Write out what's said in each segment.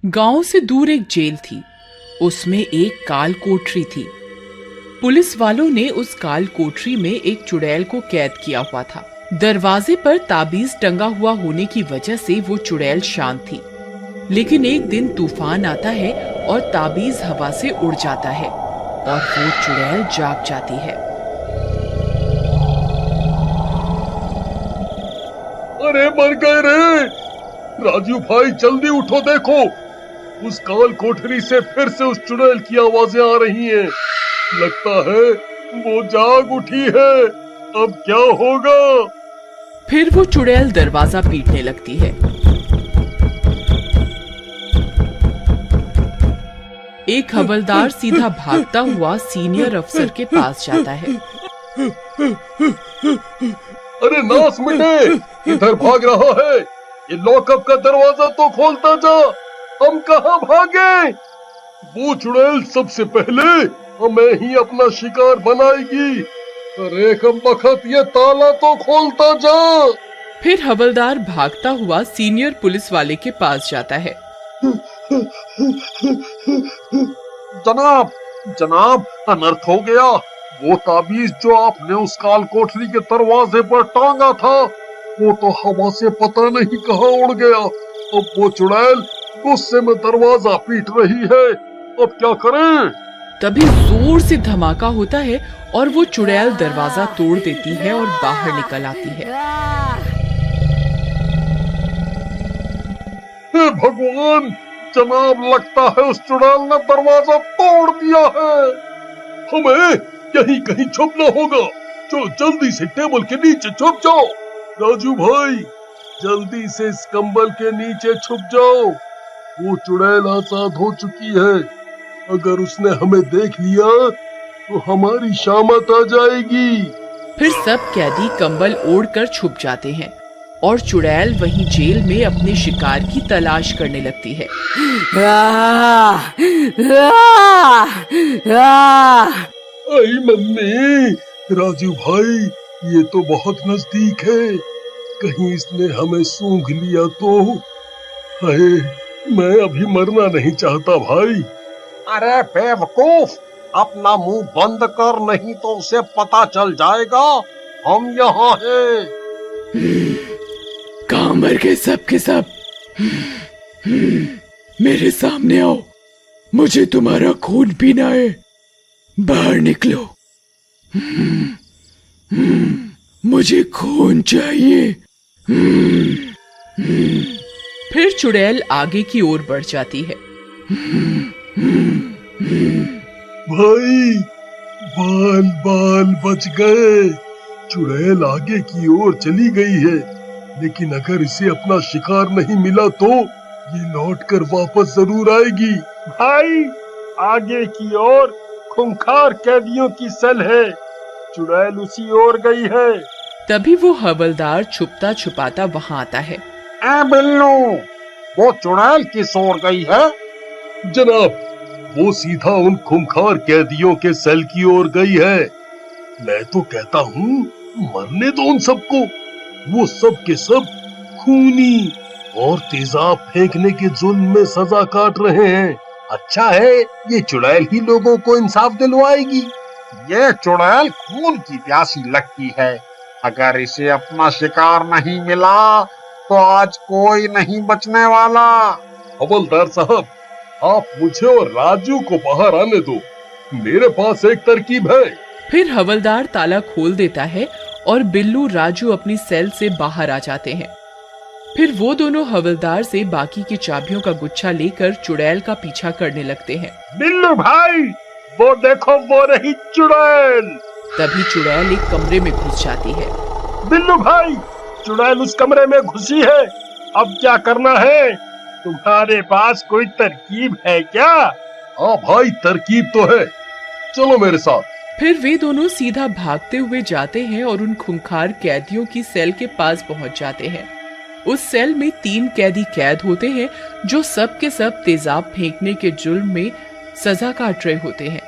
गांव से दूर एक जेल थी। उसमें एक काल कोठरी थी। पुलिस वालों ने उस काल कोठरी में एक चुड़ैल को कैद किया हुआ था। दरवाजे पर ताबीज टंगा हुआ होने की वजह से वो चुड़ैल शांत थी। लेकिन एक दिन तूफान आता है और ताबीज हवा से उड़ जाता है और वो चुड़ैल जाग जाती है। अरे मर गए रे! राजू भाई जल्दी उठो, देखो उस काल कोठरी से फिर से उस चुड़ैल की आवाजें आ रही हैं। लगता है वो जाग उठी है। अब क्या होगा? फिर वो चुड़ैल दरवाजा पीटने लगती है। एक हवलदार सीधा भागता हुआ सीनियर अफसर के पास जाता है। अरे नास मिटे, इधर भाग रहा है? ये लॉकअप का दरवाजा तो खोलता जा। हम कहाँ भागे? वो चुड़ैल सबसे पहले हमें ही अपना शिकार बनाएगी। अरे कम बखत, ये ताला तो खोलता जा। फिर हवलदार भागता हुआ सीनियर पुलिस वाले के पास जाता है। जनाब, जनाब, अनर्थ हो गया। वो ताबीज जो आपने उस काल कोठरी के दरवाजे पर टांगा था, वो तो हवा से पता नहीं कहाँ उड़ गया। अब वो चुड़ैल गुस्से में दरवाजा पीट रही है। अब क्या करें? तभी जोर से धमाका होता है और वो चुड़ैल दरवाजा तोड़ देती है और बाहर निकल आती है। हे भगवान! जनाब, लगता है उस चुड़ैल ने दरवाजा तोड़ दिया है। हमें यहीं कहीं छुपना होगा। चलो जल्दी से टेबल के नीचे छुप जाओ। राजू भाई, जल्दी से इस कंबल के नीचे छुप जाओ। वो चुड़ैल आजाद हो चुकी है। अगर उसने हमें देख लिया तो हमारी शामत आ जाएगी। फिर सब कैदी कंबल ओढ़कर छुप जाते हैं और चुड़ैल वहीं जेल में अपने शिकार की तलाश करने लगती है। आई मम्मी! राजू भाई, ये तो बहुत नजदीक है। कहीं इसने हमें सूंघ लिया तो? हाय, मैं अभी मरना नहीं चाहता भाई। अरे बेवकूफ, अपना मुंह बंद कर, नहीं तो उसे पता चल जाएगा हम यहाँ हैं। कहाँ मर गए सब के सब? मेरे सामने आओ, मुझे तुम्हारा खून पीना है। बाहर निकलो। मुझे खून चाहिए। फिर चुड़ैल आगे की ओर बढ़ जाती है। भाई, बाल बाल बच गए। चुड़ैल आगे की ओर चली गई है, लेकिन अगर इसे अपना शिकार नहीं मिला तो ये लौटकर वापस जरूर आएगी। भाई, आगे की ओर खूंखार कैदियों की सेल है। चुड़ैल उसी ओर गई है। तभी वो हवलदार छुपता छुपाता वहाँ आता है। ए बिल्लू, वो चुड़ैल किस ओर गई है? जनाब, वो सीधा उन खूंखार कैदियों के सेल की ओर गई है। मैं तो कहता हूँ, मरने दो उन सबको। वो सब के सब खूनी और तेजाब फेंकने के जुल्म में सजा काट रहे हैं। अच्छा है, ये चुड़ैल ही लोगों को इंसाफ दिलवाएगी। ये चुड़ैल खून की प्यासी लगती है। अगर इसे अपना शिकार नहीं मिला तो आज कोई नहीं बचने वाला। हवलदार साहब, आप मुझे और राजू को बाहर आने दो। मेरे पास एक तरकीब है। फिर हवलदार ताला खोल देता है और बिल्लू राजू अपनी सेल से बाहर आ जाते हैं। फिर वो दोनों हवलदार से बाकी की चाबियों का गुच्छा लेकर चुड़ैल का पीछा करने लगते हैं। बिल्लू भाई, वो देखो, वो रही चुड़ैल। तभी चुड़ैल एक कमरे में घुस जाती है। बिल्लू भाई, चुड़ैल उस कमरे में घुसी है। अब क्या करना है? तुम्हारे पास कोई तरकीब है क्या? हाँ भाई, तरकीब तो है। चलो मेरे साथ। फिर वे दोनों सीधा भागते हुए जाते हैं और उन खूंखार कैदियों की सेल के पास पहुंच जाते हैं। उस सेल में 3 कैदी कैद होते हैं जो सब के सब तेजाब फेंकने के जुर्म में सजा काट रहे होते हैं।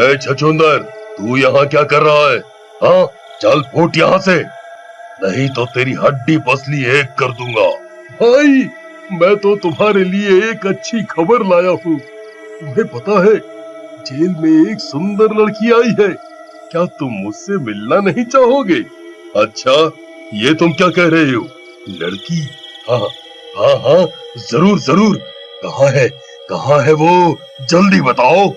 ए छछूंदर, तू यहाँ क्या कर रहा है? हाँ, चल फूट यहाँ से, नहीं तो तेरी हड्डी पसली एक कर दूंगा। भाई, मैं तो तुम्हारे लिए एक अच्छी खबर लाया हूँ। तुम्हें पता है, जेल में एक सुंदर लड़की आई है। क्या तुम मुझसे मिलना नहीं चाहोगे? अच्छा, ये तुम क्या कह रहे हो? लड़की? हाँ हाँ हाँ, जरूर जरूर। कहाँ है वो? जल्दी बताओ।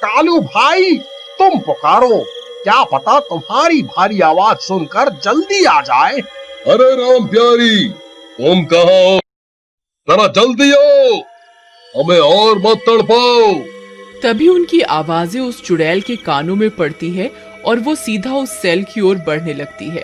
कालू भाई, तुम पुकारो, क्या पता तुम्हारी भारी आवाज सुनकर जल्दी आ जाए। अरे राम प्यारी, तुम कहाँ हो? जरा जल्दी आओ, हमें और मत तड़पाओ। तभी उनकी आवाजें उस चुड़ैल के कानों में पड़ती है और वो सीधा उस सेल की ओर बढ़ने लगती है।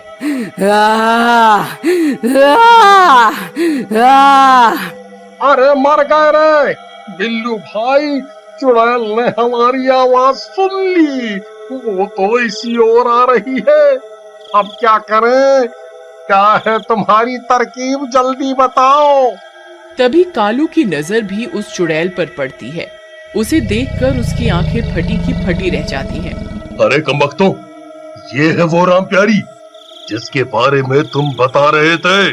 अरे मर गए रे बिल्लू भाई, चुड़ैल ने हमारी आवाज सुन ली। वो तो इसी ओर आ रही है। अब क्या करें? क्या है तुम्हारी तरकीब, जल्दी बताओ। तभी कालू की नजर भी उस चुड़ैल पर पड़ती है। उसे देखकर उसकी आंखें फटी की फटी रह जाती हैं। अरे कमबख्तों, ये है वो राम प्यारी जिसके बारे में तुम बता रहे थे।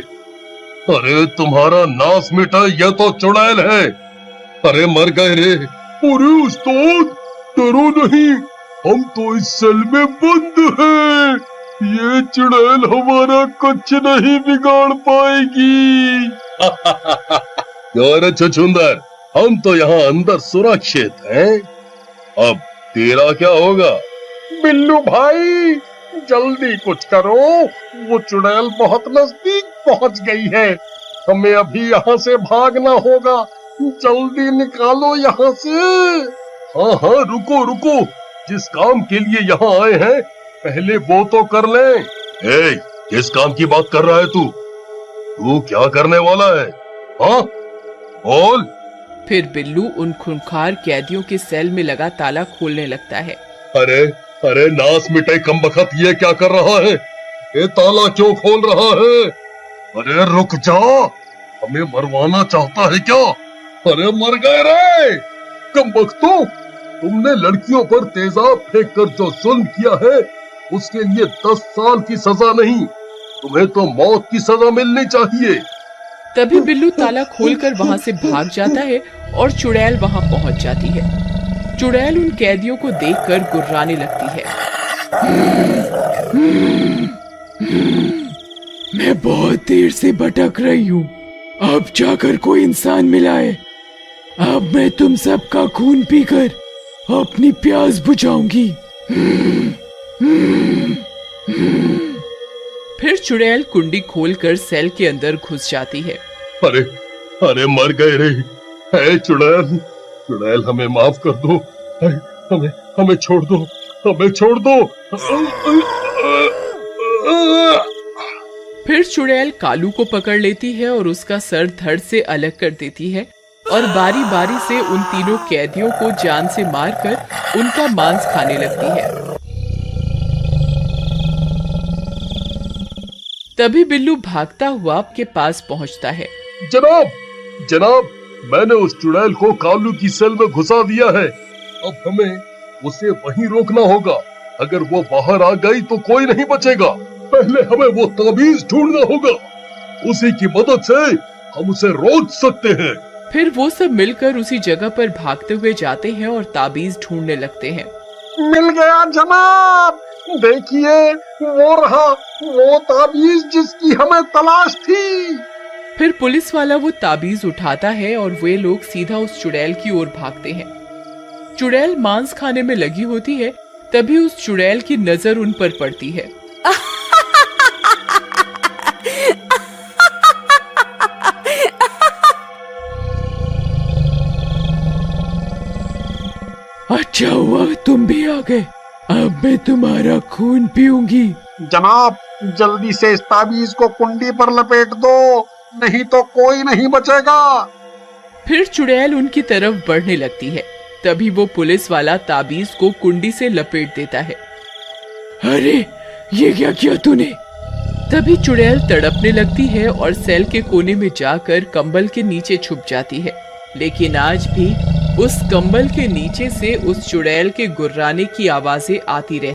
अरे तुम्हारा नाश मिटा, यह तो चुड़ैल है। अरे मर गए रे। अरे उस्ताद, डरो नहीं, हम तो इस सेल में बंद हैं। ये चुड़ैल हमारा कुछ नहीं बिगाड़ पाएगी। अरे छछूंदर, हम तो यहाँ अंदर सुरक्षित हैं। अब तेरा क्या होगा? बिल्लू भाई, जल्दी कुछ करो, वो चुड़ैल बहुत नजदीक पहुंच गई है। हमें अभी यहाँ से भागना होगा, जल्दी निकालो यहाँ से। हाँ हाँ, रुको रुको, जिस काम के लिए यहाँ आए हैं पहले वो तो कर लें। किस काम की बात कर रहा है तू? तू क्या करने वाला है? हाँ बोल। फिर बिल्लू उन खूंखार कैदियों के सेल में लगा ताला खोलने लगता है। अरे नास मिटे कमबख्त, ये क्या कर रहा है? ये ताला क्यों खोल रहा है? अरे रुक जा, हमें मरवाना चाहता है क्या? अरे मर गए रे कमबख्तों, तुमने लड़कियों पर तेजाब फेंक कर जो जुल्म किया है उसके लिए 10 साल की सजा नहीं, तुम्हें तो मौत की सजा मिलनी चाहिए। तभी बिल्लू ताला खोलकर वहाँ से भाग जाता है और चुड़ैल वहाँ पहुँच जाती है। चुड़ैल उन कैदियों को देखकर गुर्राने लगती है। मैं बहुत देर से भटक रही हूँ, अब जाकर कोई इंसान मिला है। अब मैं तुम सबका खून पीकर अपनी प्यास बुझाऊंगी। फिर चुड़ैल कुंडी खोलकर सेल के अंदर घुस जाती है। अरे मर गए रे। है चुड़ैल, हमें माफ कर दो। हमें छोड़ दो, हमें छोड़ दो। फिर चुड़ैल कालू को पकड़ लेती है और उसका सर धड़ से अलग कर देती है और बारी बारी से उन तीनों कैदियों को जान से मारकर उनका मांस खाने लगती है। तभी बिल्लू भागता हुआ आपके पास पहुंचता है। जनाब, मैंने उस चुड़ैल को कालू की सेल में घुसा दिया है। अब हमें उसे वहीं रोकना होगा। अगर वो बाहर आ गई तो कोई नहीं बचेगा। पहले हमें वो ताबीज ढूंढना होगा, उसी की मदद से हम उसे रोक सकते हैं। फिर वो सब मिलकर उसी जगह पर भागते हुए जाते हैं और ताबीज ढूंढने लगते हैं। मिल गया जनाब, देखिए वो रहा वो ताबीज जिसकी हमें तलाश थी। फिर पुलिस वाला वो ताबीज उठाता है और वे लोग सीधा उस चुड़ैल की ओर भागते हैं। चुड़ैल मांस खाने में लगी होती है, तभी उस चुड़ैल की नजर उन पर पड़ती है। अच्छा हुआ तुम भी आ गए, अब मैं तुम्हारा खून पीऊंगी। जनाब, जल्दी से इस ताबीज को कुंडी पर लपेट दो, नहीं तो कोई नहीं बचेगा। फिर चुड़ैल उनकी तरफ बढ़ने लगती है। तभी वो पुलिस वाला ताबीज को कुंडी से लपेट देता है। अरे ये क्या किया तूने? तभी चुड़ैल तड़पने लगती है और सेल के कोने में जाकर कंबल के नीचे छुप जाती है। लेकिन आज भी उस कंबल के नीचे से उस चुड़ैल के गुर्राने की आवाजें आती रहती।